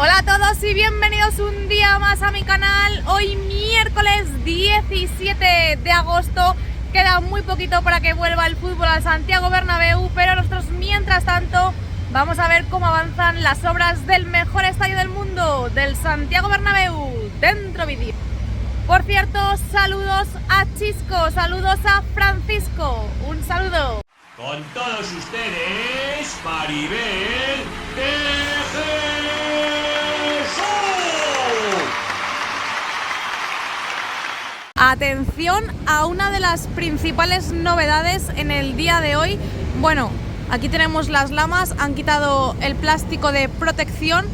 Hola a todos y bienvenidos un día más a mi canal. Hoy miércoles 17 de agosto. Queda muy poquito para que vuelva el fútbol al Santiago Bernabéu, pero nosotros mientras tanto vamos a ver cómo avanzan las obras del mejor estadio del mundo, del Santiago Bernabéu. Dentro vídeo. Por cierto, saludos a Chisco, saludos a Francisco, un saludo. Con todos ustedes, Maribel de Jesús. Atención a una de las principales novedades en el día de hoy. Bueno, aquí tenemos las lamas, han quitado el plástico de protección.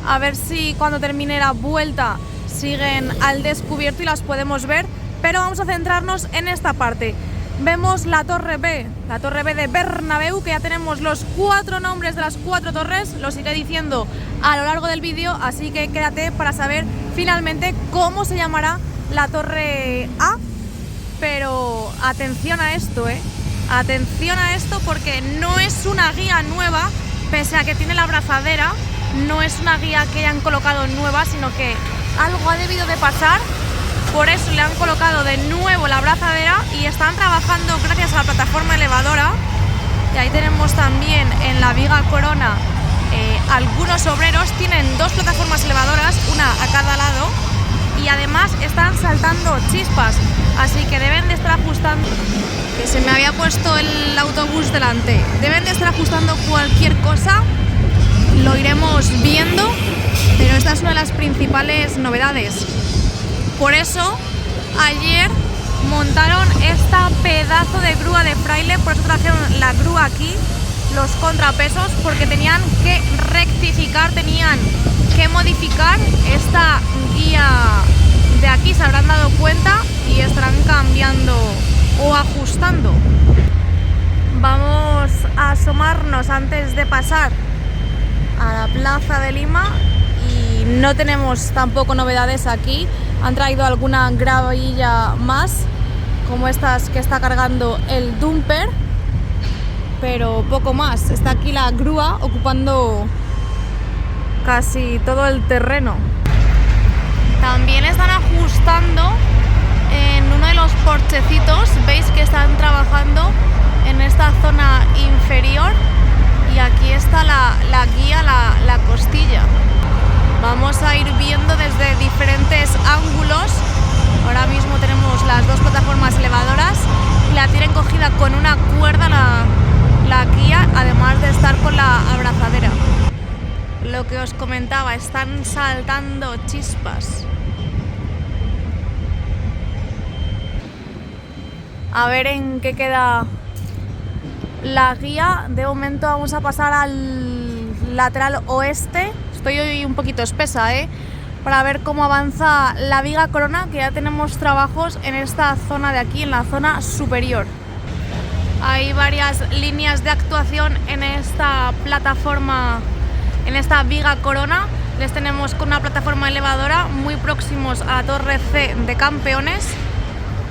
A ver si cuando termine la vuelta siguen al descubierto y las podemos ver. Pero vamos a centrarnos en esta parte. Vemos la Torre B de Bernabéu, que ya tenemos los 4 nombres de las 4 torres. Los iré diciendo a lo largo del vídeo, así que quédate para saber finalmente cómo se llamará la Torre A. Pero atención a esto, atención a esto, porque no es una guía nueva, pese a que tiene la abrazadera. No es una guía que hayan colocado nueva, sino que algo ha debido de pasar. Por eso le han colocado de nuevo la abrazadera y están trabajando gracias a la plataforma elevadora. Y ahí tenemos también en la viga corona algunos obreros. Tienen 2 plataformas elevadoras, una a cada lado, y además están saltando chispas, así que deben de estar ajustando. Que se me había puesto el autobús delante. Deben de estar ajustando cualquier cosa, lo iremos viendo, pero esta es una de las principales novedades. Por eso ayer montaron esta pedazo de grúa de fraile, por eso trajeron la grúa aquí, los contrapesos, porque tenían que rectificar, tenían que modificar esta guía de aquí. Se habrán dado cuenta y estarán cambiando o ajustando. Vamos a asomarnos antes de pasar a la Plaza de Lima y no tenemos tampoco novedades aquí. Han traído alguna gravilla más, como estas que está cargando el dumper, pero poco más. Está aquí la grúa ocupando casi todo el terreno. También están ajustando en uno de los porchecitos. Veis que están trabajando en esta zona inferior y aquí está la guía, la costilla. Vamos a ir viendo desde diferentes ángulos. Ahora mismo tenemos las 2 plataformas elevadoras y la tienen cogida con una cuerda la guía, además de estar con la abrazadera. Lo que os comentaba, están saltando chispas. A ver en qué queda la guía. De momento vamos a pasar al lateral oeste. Estoy hoy un poquito espesa, para ver cómo avanza la viga corona, que ya tenemos trabajos en esta zona de aquí, en la zona superior. Hay varias líneas de actuación en esta plataforma, en esta viga corona. Les tenemos con una plataforma elevadora muy próximos a la Torre C de Campeones.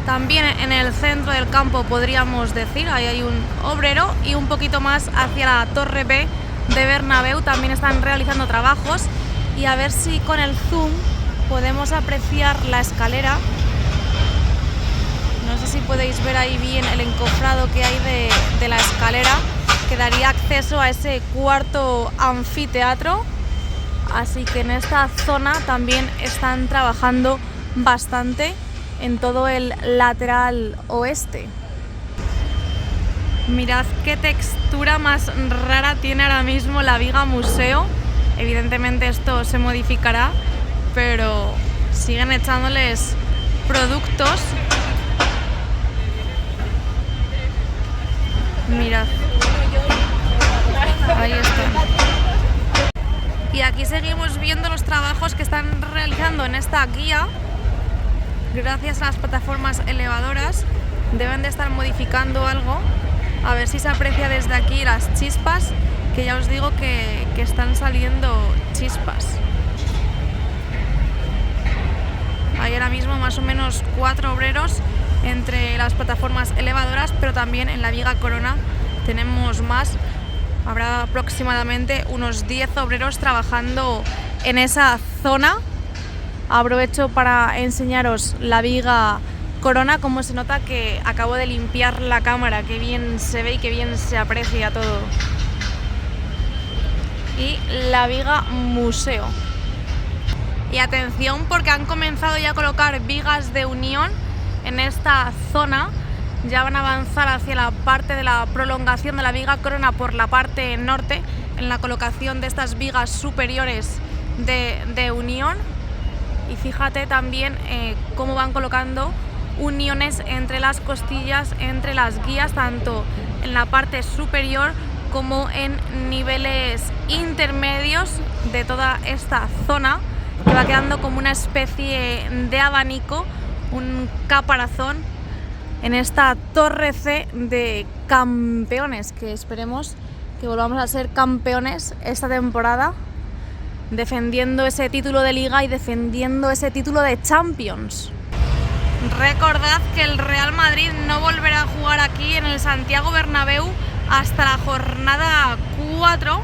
También en el centro del campo, podríamos decir, ahí hay un obrero, y un poquito más hacia la Torre B de Bernabéu también están realizando trabajos. Y a ver si con el zoom podemos apreciar la escalera. No sé si podéis ver ahí bien el encofrado que hay de la escalera, que daría acceso a ese cuarto anfiteatro. Así que en esta zona también están trabajando bastante en todo el lateral oeste. Mirad qué textura más rara tiene ahora mismo la viga museo. Evidentemente esto se modificará, pero siguen echándoles productos. Mirad, ahí está. Y aquí seguimos viendo los trabajos que están realizando en esta guía. Gracias a las plataformas elevadoras deben de estar modificando algo. A ver si se aprecia desde aquí las chispas, que ya os digo que están saliendo chispas. Hay ahora mismo más o menos 4 obreros entre las plataformas elevadoras, pero también en la viga corona tenemos más. Habrá aproximadamente unos 10 obreros trabajando en esa zona. Aprovecho para enseñaros la viga Corona, como se nota que acabo de limpiar la cámara, que bien se ve y que bien se aprecia todo. Y la viga Museo. Y atención, porque han comenzado ya a colocar vigas de unión en esta zona. Ya van a avanzar hacia la parte de la prolongación de la viga Corona por la parte norte, en la colocación de estas vigas superiores de unión. Y fíjate también cómo van colocando uniones entre las costillas, entre las guías, tanto en la parte superior como en niveles intermedios de toda esta zona, que va quedando como una especie de abanico, un caparazón en esta torre C de campeones, que esperemos que volvamos a ser campeones esta temporada, defendiendo ese título de Liga y defendiendo ese título de Champions. Recordad que el Real Madrid no volverá a jugar aquí en el Santiago Bernabéu hasta la jornada 4.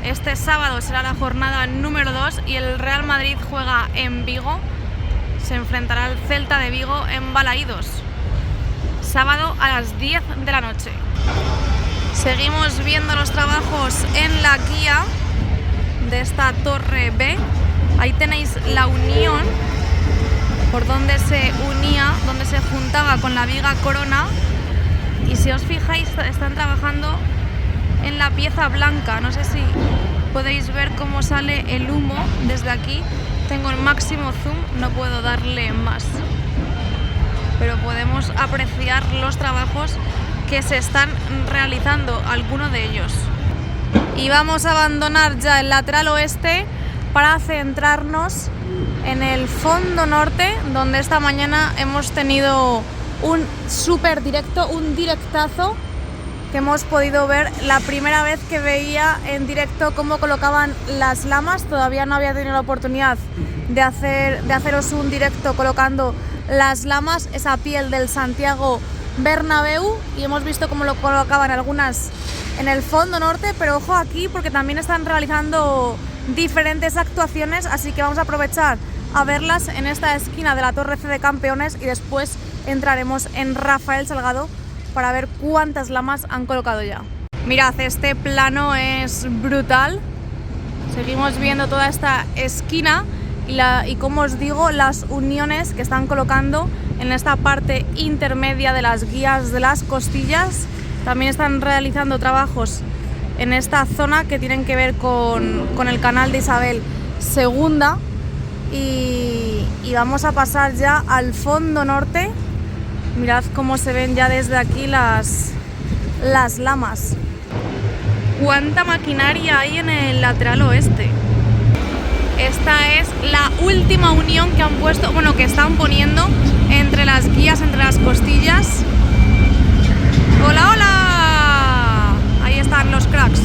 Este sábado será la jornada número 2 y el Real Madrid juega en Vigo. Se enfrentará al Celta de Vigo en Balaídos. Sábado a las 10 de la noche. Seguimos viendo los trabajos en la guía de esta torre B. Ahí tenéis la unión por donde se unía, donde se juntaba con la viga Corona. Y si os fijáis, están trabajando en la pieza blanca. No sé si podéis ver cómo sale el humo desde aquí. Tengo el máximo zoom, no puedo darle más, pero podemos apreciar los trabajos que se están realizando, algunos de ellos. Y vamos a abandonar ya el lateral oeste para centrarnos en el fondo norte, donde esta mañana hemos tenido un súper directo, un directazo, que hemos podido ver la primera vez que veía en directo cómo colocaban las lamas. Todavía no había tenido la oportunidad de haceros un directo colocando las lamas, esa piel del Santiago Bernabéu, y hemos visto cómo lo colocaban algunas en el fondo norte, pero ojo aquí porque también están realizando diferentes actuaciones, así que vamos a aprovechar a verlas en esta esquina de la Torre C de Campeones y después entraremos en Rafael Salgado para ver cuántas lamas han colocado ya. Mirad, este plano es brutal. Seguimos viendo toda esta esquina y como os digo, las uniones que están colocando en esta parte intermedia de las guías de las costillas. También están realizando trabajos en esta zona que tienen que ver con el canal de Isabel II. Y vamos a pasar ya al fondo norte. Mirad cómo se ven ya desde aquí las lamas. Cuánta maquinaria hay en el lateral oeste. Esta es la última unión que han puesto, bueno, que están poniendo entre las guías, entre las costillas. ¡Hola, hola! Ahí están los cracks.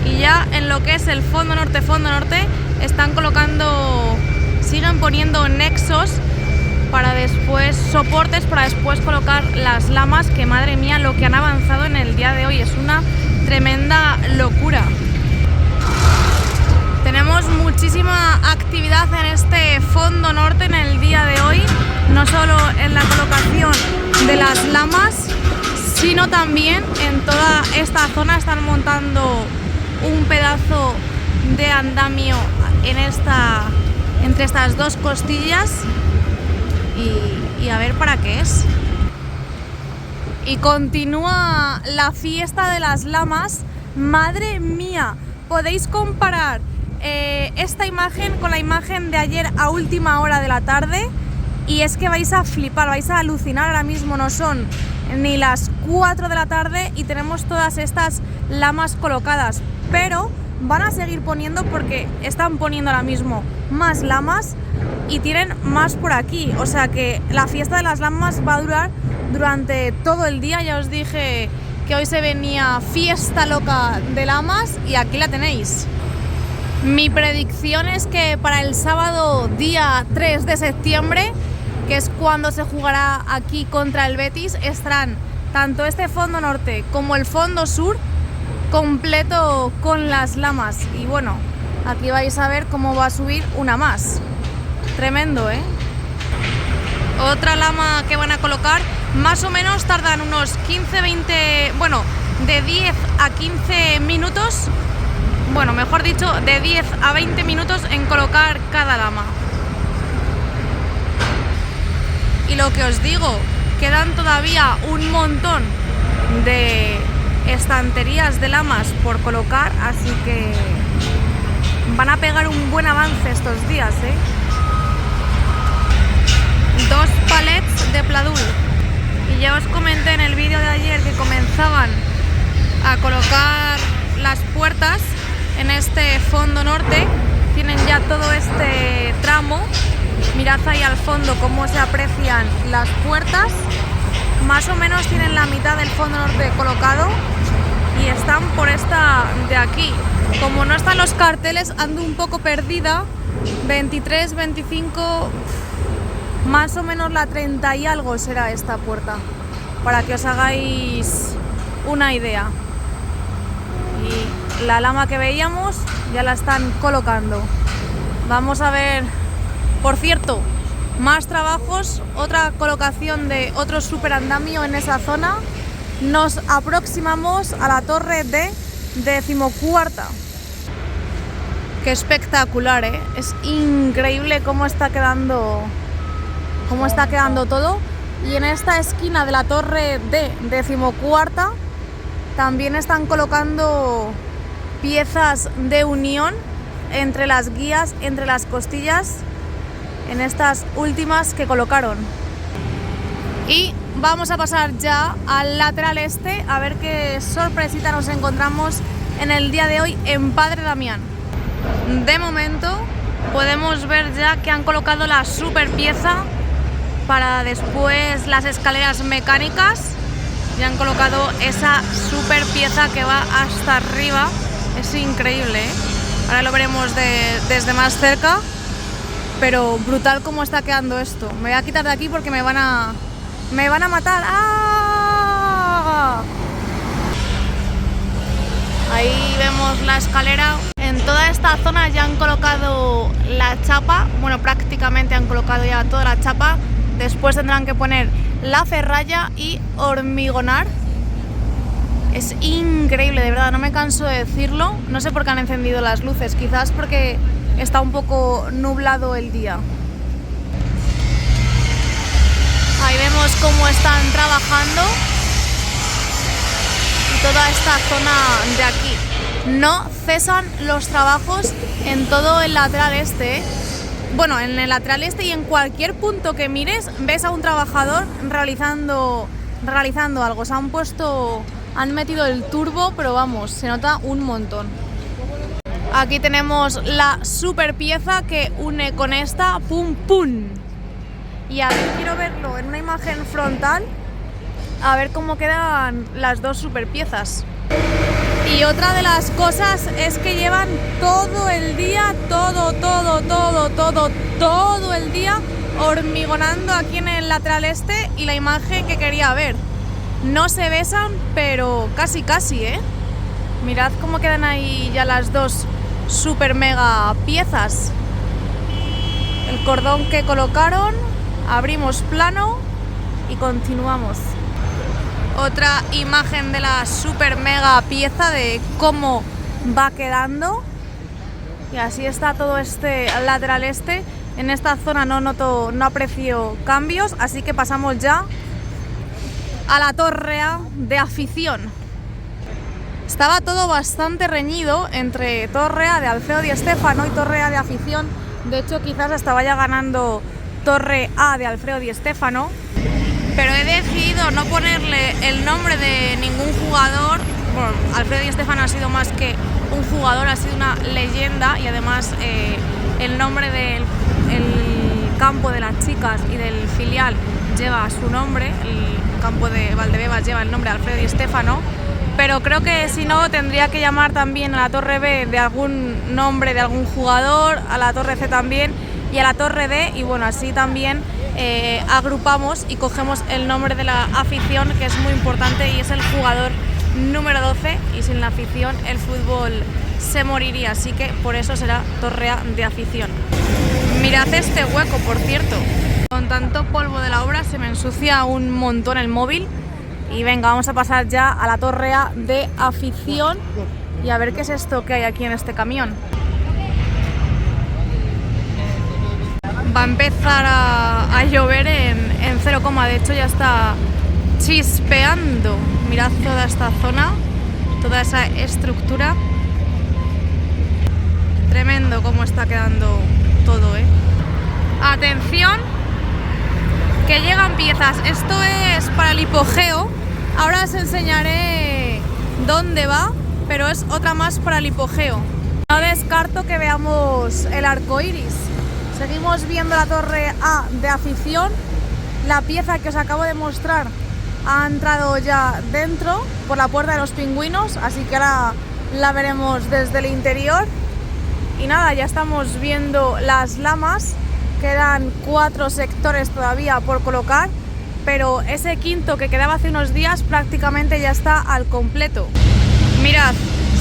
Y ya en lo que es el fondo norte, están colocando, siguen poniendo nexos para después, soportes para después colocar las lamas, que madre mía lo que han avanzado en el día de hoy, es una tremenda locura. Tenemos muchísima actividad en este fondo norte en el día de hoy, no solo en la colocación de las lamas, sino también en toda esta zona están montando un pedazo de andamio entre estas dos costillas y a ver para qué es. Y continúa la fiesta de las lamas. Madre mía, podéis comparar esta imagen con la imagen de ayer a última hora de la tarde y es que vais a flipar, vais a alucinar. Ahora mismo no son ni las 4 de la tarde y tenemos todas estas lamas colocadas, pero van a seguir poniendo porque están poniendo ahora mismo más lamas y tienen más por aquí, o sea que la fiesta de las lamas va a durar durante todo el día. Ya os dije que hoy se venía fiesta loca de lamas y aquí la tenéis. Mi predicción es que para el sábado día 3 de septiembre, que es cuando se jugará aquí contra el Betis, estarán tanto este fondo norte como el fondo sur completo con las lamas. Y bueno, Aquí vais a ver cómo va a subir una más. Tremendo, ¿eh? Otra lama que van a colocar, más o menos tardan unos 15-20, bueno, de 10 a 15 minutos, bueno, mejor dicho, de 10 a 20 minutos en colocar cada lama. Y lo que os digo, quedan todavía un montón de estanterías de lamas por colocar, así que van a pegar un buen avance estos días, ¿eh? 2 palets de Pladul. Y ya os comenté en el vídeo de ayer que comenzaban a colocar las puertas en este fondo norte. Tienen ya todo este tramo. Mirad ahí al fondo cómo se aprecian las puertas. Más o menos tienen la mitad del fondo norte colocado y están por esta de aquí. Como no están los carteles, ando un poco perdida. 23, 25, más o menos la 30 y algo será esta puerta, para que os hagáis una idea. Y la lama que veíamos ya la están colocando. Vamos a ver, por cierto, más trabajos, otra colocación de otro superandamio en esa zona. Nos aproximamos a la torre de 14ª. Qué espectacular, ¿eh? Es increíble cómo está quedando todo. Y en esta esquina de la torre de 14ª también están colocando piezas de unión entre las guías, entre las costillas, en estas últimas que colocaron. Y vamos a pasar ya al lateral este a ver qué sorpresita nos encontramos en el día de hoy en Padre Damián. De momento podemos ver ya que han colocado la super pieza para después las escaleras mecánicas. Ya han colocado esa super pieza que va hasta arriba. Es increíble, ¿eh? Ahora lo veremos desde más cerca, pero brutal cómo está quedando esto. Me voy a quitar de aquí porque me van a matar. ¡Ah! Ahí vemos la escalera. En toda esta zona ya han colocado la chapa, bueno, prácticamente han colocado ya toda la chapa. Después tendrán que poner la ferralla y hormigonar. Es increíble, de verdad, no me canso de decirlo. No sé por qué han encendido las luces, quizás porque está un poco nublado el día. Ahí vemos cómo están trabajando y toda esta zona de aquí. No cesan los trabajos en todo el lateral este, ¿eh? Bueno, en el lateral este y en cualquier punto que mires ves a un trabajador realizando algo. Han metido el turbo, pero vamos, se nota un montón. Aquí tenemos la super pieza que une con esta, pum pum. Y a ver, quiero verlo en una imagen frontal, a ver cómo quedan las dos super piezas. Y otra de las cosas es que llevan todo el día, todo el día hormigonando aquí en el lateral este, y la imagen que quería ver. No se besan, pero casi, ¿eh? Mirad cómo quedan ahí ya las dos super mega piezas. El cordón que colocaron, abrimos plano y continuamos. Otra imagen de la super mega pieza de cómo va quedando. Y así está todo este lateral este. En esta zona no aprecio cambios, así que pasamos ya a la torre A de afición. Estaba todo bastante reñido entre torre A de Alfredo Di Stéfano y torre A de afición. De hecho, quizás hasta vaya ganando torre A de Alfredo Di Stéfano. Pero he decidido no ponerle el nombre de ningún jugador. Bueno, Alfredo Di Stéfano ha sido más que un jugador, ha sido una leyenda, y además el nombre del campo de las chicas y del filial lleva su nombre. El campo de Valdebebas lleva el nombre de Alfredo Di Stéfano. Pero creo que si no, tendría que llamar también a la torre B de algún nombre de algún jugador, a la torre C también y a la torre D, y bueno, así también agrupamos y cogemos el nombre de la afición, que es muy importante y es el jugador número 12, y sin la afición el fútbol se moriría, así que por eso será torre A de afición. Mirad este hueco, por cierto. Con tanto polvo de la obra se me ensucia un montón el móvil. Y venga, vamos a pasar ya a la torre A de afición y a ver qué es esto que hay aquí en este camión. Va a empezar a llover en 0, de hecho ya está chispeando. Mirad toda esta zona, toda esa estructura. Tremendo cómo está quedando todo, ¿eh? Atención, que llegan piezas. Esto es para el hipogeo. Ahora os enseñaré dónde va, pero es otra más para el hipogeo. No descarto que veamos el arco iris. Seguimos viendo la torre A de afición. La pieza que os acabo de mostrar ha entrado ya dentro por la puerta de los pingüinos, así que ahora la veremos desde el interior. Y nada, ya estamos viendo las lamas. Quedan 4 sectores todavía por colocar, pero ese quinto que quedaba hace unos días prácticamente ya está al completo. Mirad,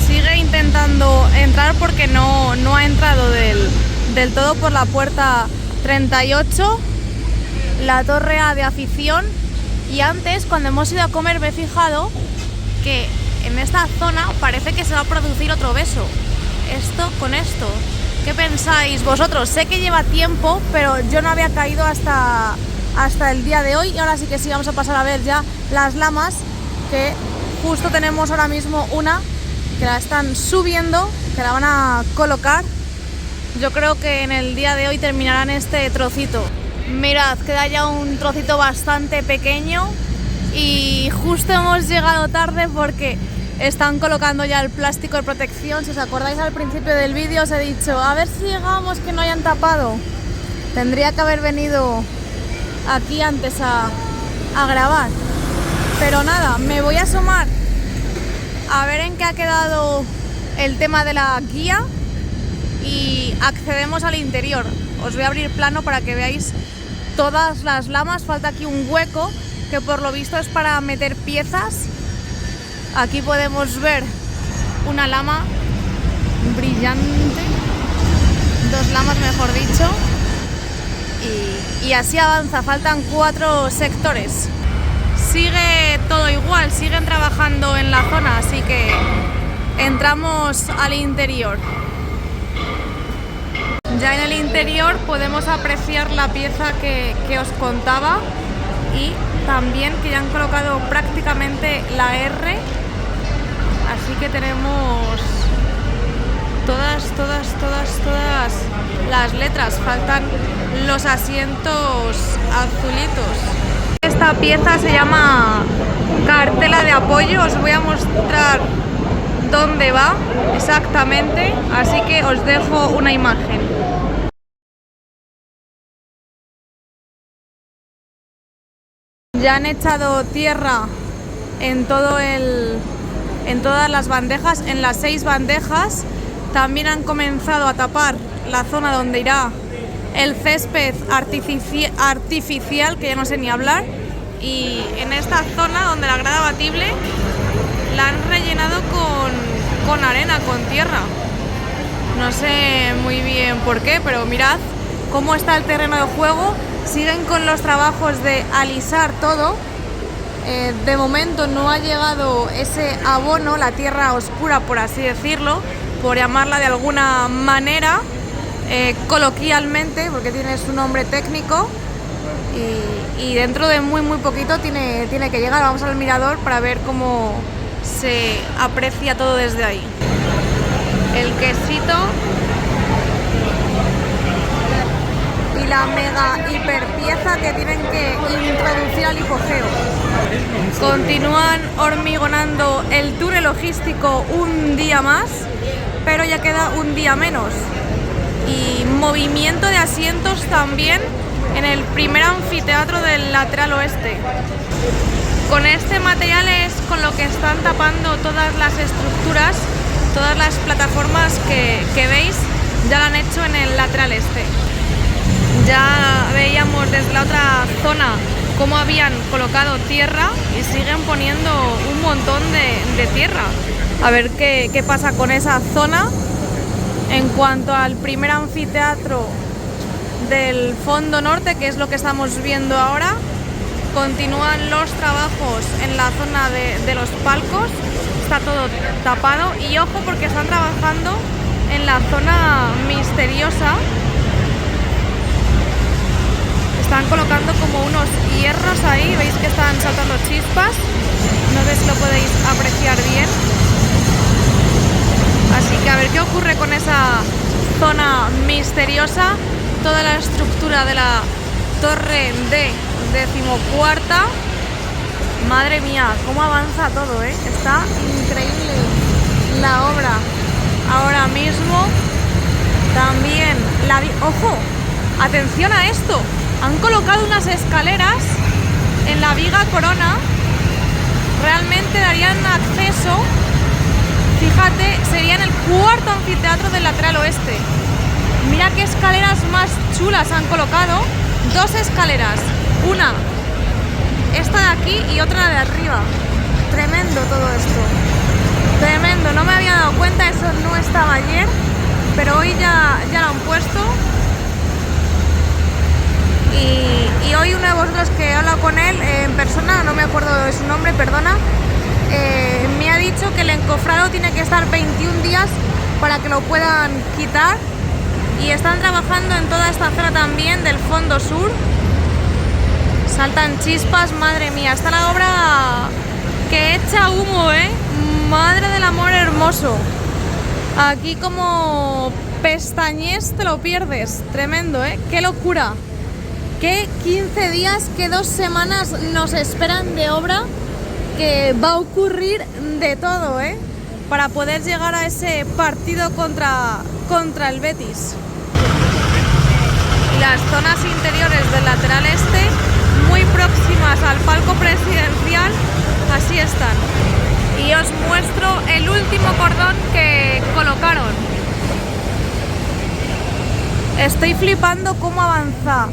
sigue intentando entrar porque no ha entrado del todo por la puerta 38, la torre A de afición. Y antes, cuando hemos ido a comer, me he fijado que en esta zona parece que se va a producir otro beso. Esto con esto. ¿Qué pensáis vosotros? Sé que lleva tiempo, pero yo no había caído hasta el día de hoy. Y ahora sí que sí, vamos a pasar a ver ya las lamas, que justo tenemos ahora mismo una que la están subiendo, que la van a colocar. Yo creo que en el día de hoy terminarán este trocito. Mirad, queda ya un trocito bastante pequeño y justo hemos llegado tarde porque están colocando ya el plástico de protección. Si os acordáis, al principio del vídeo os he dicho a ver si llegamos, que no hayan tapado. Tendría que haber venido aquí antes a grabar, pero nada, me voy a asomar a ver en qué ha quedado el tema de la guía y accedemos al interior. Os voy a abrir plano para que veáis todas las lamas. Falta aquí un hueco que por lo visto es para meter piezas. Aquí podemos ver una lama brillante, 2 lamas mejor dicho, y así avanza. Faltan 4 sectores. Sigue todo igual, siguen trabajando en la zona, así que entramos al interior. Ya en el interior podemos apreciar la pieza que os contaba y también que ya han colocado prácticamente la R. Así que tenemos todas las letras. Faltan los asientos azulitos. Esta pieza se llama cartela de apoyo. Os voy a mostrar dónde va exactamente, así que os dejo una imagen. Ya han echado tierra en todas las bandejas, en las 6 bandejas. También han comenzado a tapar la zona donde irá el césped artificial, que ya no sé ni hablar. Y en esta zona donde la grada batible la han rellenado con arena, con tierra. No sé muy bien por qué, pero mirad cómo está el terreno de juego. Siguen con los trabajos de alisar todo. De momento no ha llegado ese abono, la tierra oscura, por así decirlo, por llamarla de alguna manera, coloquialmente, porque tiene su nombre técnico. Y dentro de muy poquito tiene que llegar. Vamos al mirador para ver cómo se aprecia todo desde ahí. El quesito y la mega hiperpieza que tienen que introducir al hipogeo. Continúan hormigonando el túnel logístico un día más, pero ya queda un día menos. Y movimiento de asientos también en el primer anfiteatro del lateral oeste. Con este material es con lo que están tapando todas las estructuras, todas las plataformas que veis, ya lo han hecho en el lateral este. Ya veíamos desde la otra zona cómo habían colocado tierra y siguen poniendo un montón de tierra. A ver qué pasa con esa zona. En cuanto al primer anfiteatro del fondo norte, que es lo que estamos viendo ahora, continúan los trabajos en la zona de los palcos. Está todo tapado y ojo porque están trabajando en la zona misteriosa. Están colocando como unos hierros ahí, veis que están saltando chispas. No sé si lo podéis apreciar bien. Así que a ver qué ocurre con esa zona misteriosa. Toda la estructura de la torre de 14ª. Madre mía, cómo avanza todo, ¿eh? Está increíble la obra ahora mismo. También ¡ojo! Atención a esto. Han colocado unas escaleras en la viga corona. Realmente darían acceso. Fíjate, sería en el 4º anfiteatro del lateral oeste. Mira qué escaleras más chulas han colocado. 2 escaleras. Una, esta de aquí y otra de arriba. Tremendo todo esto. Tremendo. No me había dado cuenta, eso no estaba ayer. Pero hoy ya lo han puesto. Y hoy uno de vosotros que he hablado con él en persona, no me acuerdo de su nombre, perdona, me ha dicho que el encofrado tiene que estar 21 días para que lo puedan quitar. Y están trabajando en toda esta zona también del fondo sur. Saltan chispas, madre mía, está la obra que echa humo, madre del amor hermoso. Aquí como pestañez te lo pierdes, tremendo, qué locura. Que 15 días, que 2 semanas nos esperan de obra, que va a ocurrir de todo, para poder llegar a ese partido contra el Betis. Las zonas interiores del lateral este, muy próximas al palco presidencial, así están. Y os muestro el último cordón que colocaron. Estoy flipando cómo avanza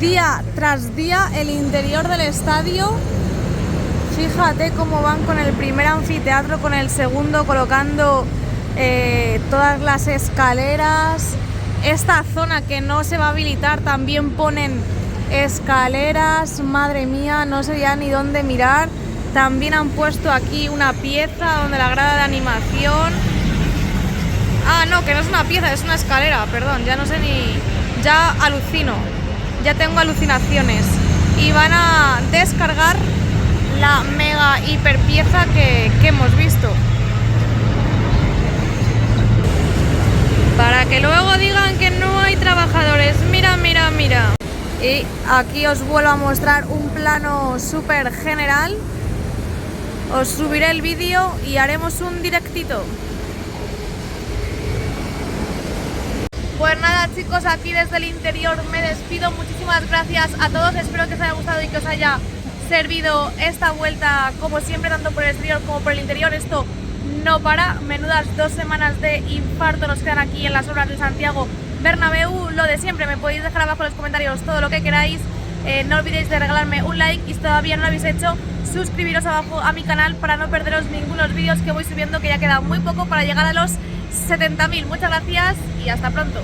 día tras día el interior del estadio. Fíjate cómo van con el primer anfiteatro, con el segundo, colocando todas las escaleras. Esta zona que no se va a habilitar también ponen escaleras. Madre mía, no sé ya ni dónde mirar. También han puesto aquí una pieza donde la grada de animación. Ah, no, que no es una pieza, es una escalera, perdón, ya no sé ni... Ya alucino, ya tengo alucinaciones. Y van a descargar la mega hiper pieza que hemos visto. Para que luego digan que no hay trabajadores. Mira, mira, mira. Y aquí os vuelvo a mostrar un plano súper general. Os subiré el vídeo y haremos un directito. Pues nada, chicos, aquí desde el interior me despido. Muchísimas gracias a todos, espero que os haya gustado y que os haya servido esta vuelta, como siempre, tanto por el exterior como por el interior. Esto no para, menudas 2 semanas de infarto nos quedan aquí en las obras de Santiago Bernabéu. Lo de siempre, me podéis dejar abajo en los comentarios todo lo que queráis. No olvidéis de regalarme un like y si todavía no lo habéis hecho, suscribiros abajo a mi canal para no perderos ninguno de los vídeos que voy subiendo, que ya queda muy poco para llegar a los 70.000. Muchas gracias y hasta pronto.